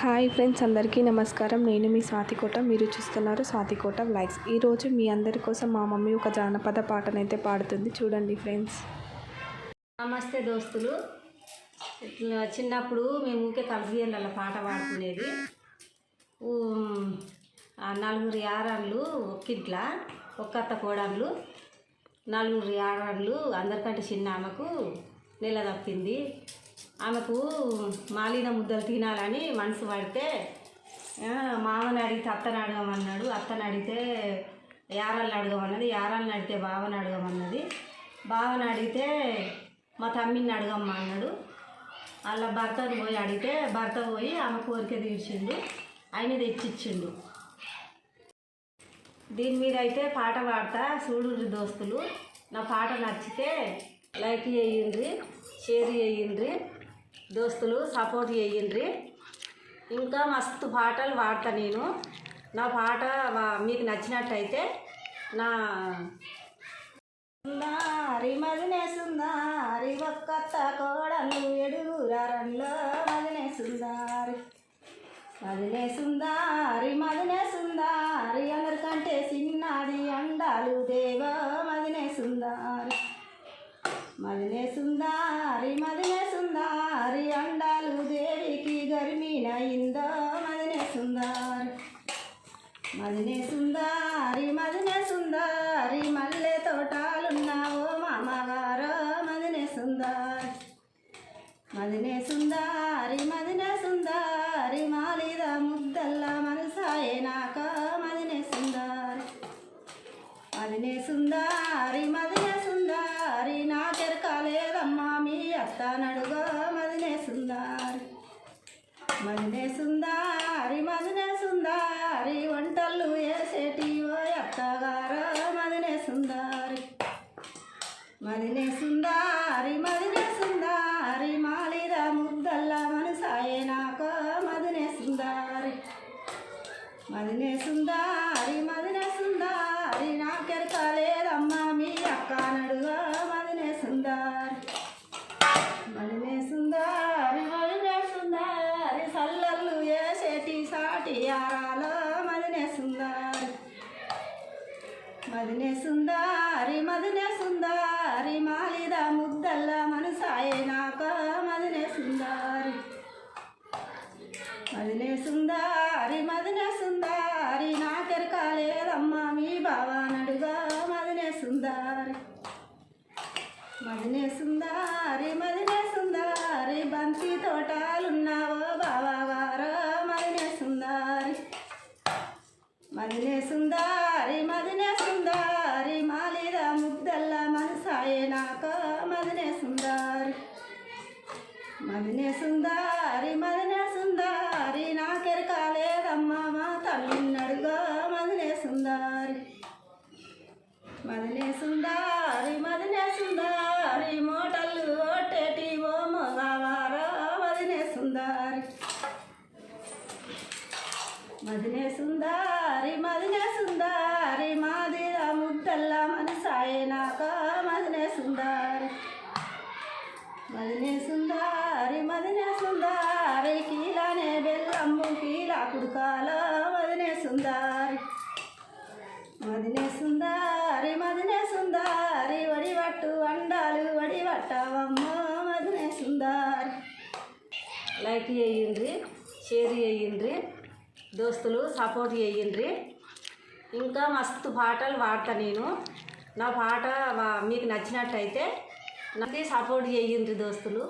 Hi friends, అందరికీ నమస్కారం. నేను మీ స్వాతికోట. మీరు చూస్తున్నారు స్వాతికోట వ్లాగ్స్. ఈరోజు మీ అందరి కోసం మా మమ్మీ ఒక జానపద పాటనైతే పాడుతుంది, చూడండి ఫ్రెండ్స్. నమస్తే దోస్తులు. ఇట్లా చిన్నప్పుడు మేము ఊకే కలిసి పాట పాడుకునేది. నలుగురు యారాళ్ళు ఒక్కింట్లా ఒక్కత్త కోడళ్ళు, నలుగురు యారాళ్ళు అందరికంటే చిన్న ఆమెకు నెల తప్పింది. ఆమెకు మాలిన ముద్దలు తినాలని మనసు పడితే మామని అడిగితే అత్తని అడగమన్నాడు. అత్తని అడిగితే యారాలను అడగమన్నది. యారాలను అడిగితే బావని అడగమన్నది. బావని అడిగితే మా తమ్మిని అడగమ్మా అన్నాడు. అలా భర్తను పోయి అడిగితే భర్త పోయి ఆమె కోరిక తీర్చిండు, ఆయన తెచ్చిచ్చిండు. దీని మీద అయితే పాట పాడతా, చూడుర్రి దోస్తులు. నా పాట నచ్చితే లైక్ చేయండి, షేర్ చేయండి దోస్తులు, సపోర్ట్ చేయండి. ఇంకా మస్తు పాటలు పాడతా నేను. నా పాట మీకు నచ్చినట్టయితే నా సుందారి మదినే సుందారి ఒక్కత్త కోడలు ఎడుగురారంలో మదినే సుందారి మదినే సుందారి మదినే సుందారి అందరికంటే చిన్నది అండాలు దేవో మదినే సుందారి మదినే సుందారి మదినే సుందారి అండాలు దేవికి గర్మినయిందో మదినే సుందారి మదినే సుందారి మదినే సుందారి మల్లె తోటాలున్నావో మామగారో మదినే సుందారి మదినే సుందారి మదినే సుందారి మాలిద ముద్దల్లా మనసాయే నాక మదినే సుందారి మదినే సుందారి మదినే సుందారి నాకెరకాలేదమ్మా మీ అత్త నడుగో మదినే సుందారి మదినే సుందారి మదినే సుందారి వంటలు వేసేటి ఓ అత్తగారో మదినే సుందారి మదినే సుందారి మదినే సుందారి మాలిద ముద్దల్లా మనసాయే నాకో మదినే సుందారి మదినే సుందారి మదినే సుందారి నాకెరకాలేదమ్మా మీ అక్క నడుగో మదినే సుందారి మదినే సుందారి మదినే సుందారి సల్లళ్ళు వేసేటి సాటి యారాలో మదినే సుందారి మదినే సుందారి మదినే సుందారి మాలిద ముద్దల్ల మనసాయే నాకో మదినే సుందారి మదినే సుందారి మదినే సుందారి నాకెరకాలేదమ్మా మీ బావా నడుగా మదినే సుందారి మదినే సుందారి మదినే సుందారి బంతి తోటాలున్నావో బావగారో మదినే సుందారి మదినే సుందారి మదినే సుందారి మాలిద ముద్దల్ల మనసాయే నాకో మదినే సుందారి మదినే సుందారి మదినే సుందారి నాకెరకాలేదమ్మా మా తల్లిన్నడుగో మదినే సుందారి మదినే సుందారి మదినే సుందారి మోటలు ఓటేటి ఓ మగవారో మదినే సుందారి మదినే సుందారి మదినే సుందారి మాదిర ముద్దల్లా మనసాయే నాకో మదినే సుందారి మదినే సుందారి మదినే సుందారి కీలానే బెల్లమ్ము కీలా కుడుకాలో మదినే సుందారి మదినే సుందారి మదినే సుందారి వడివట్టు అండాలు వడివట్టవమ్మో మదినే సుందారి. లైక్ చేయండి, షేర్ చేయండి దోస్తులు, సపోర్ట్ చేయండి. ఇంకా మస్తు పాటలు పాడతా నేను. నా పాట మీకు నచ్చినట్టయితే నాకు సపోర్ట్ చేయండి దోస్తులు.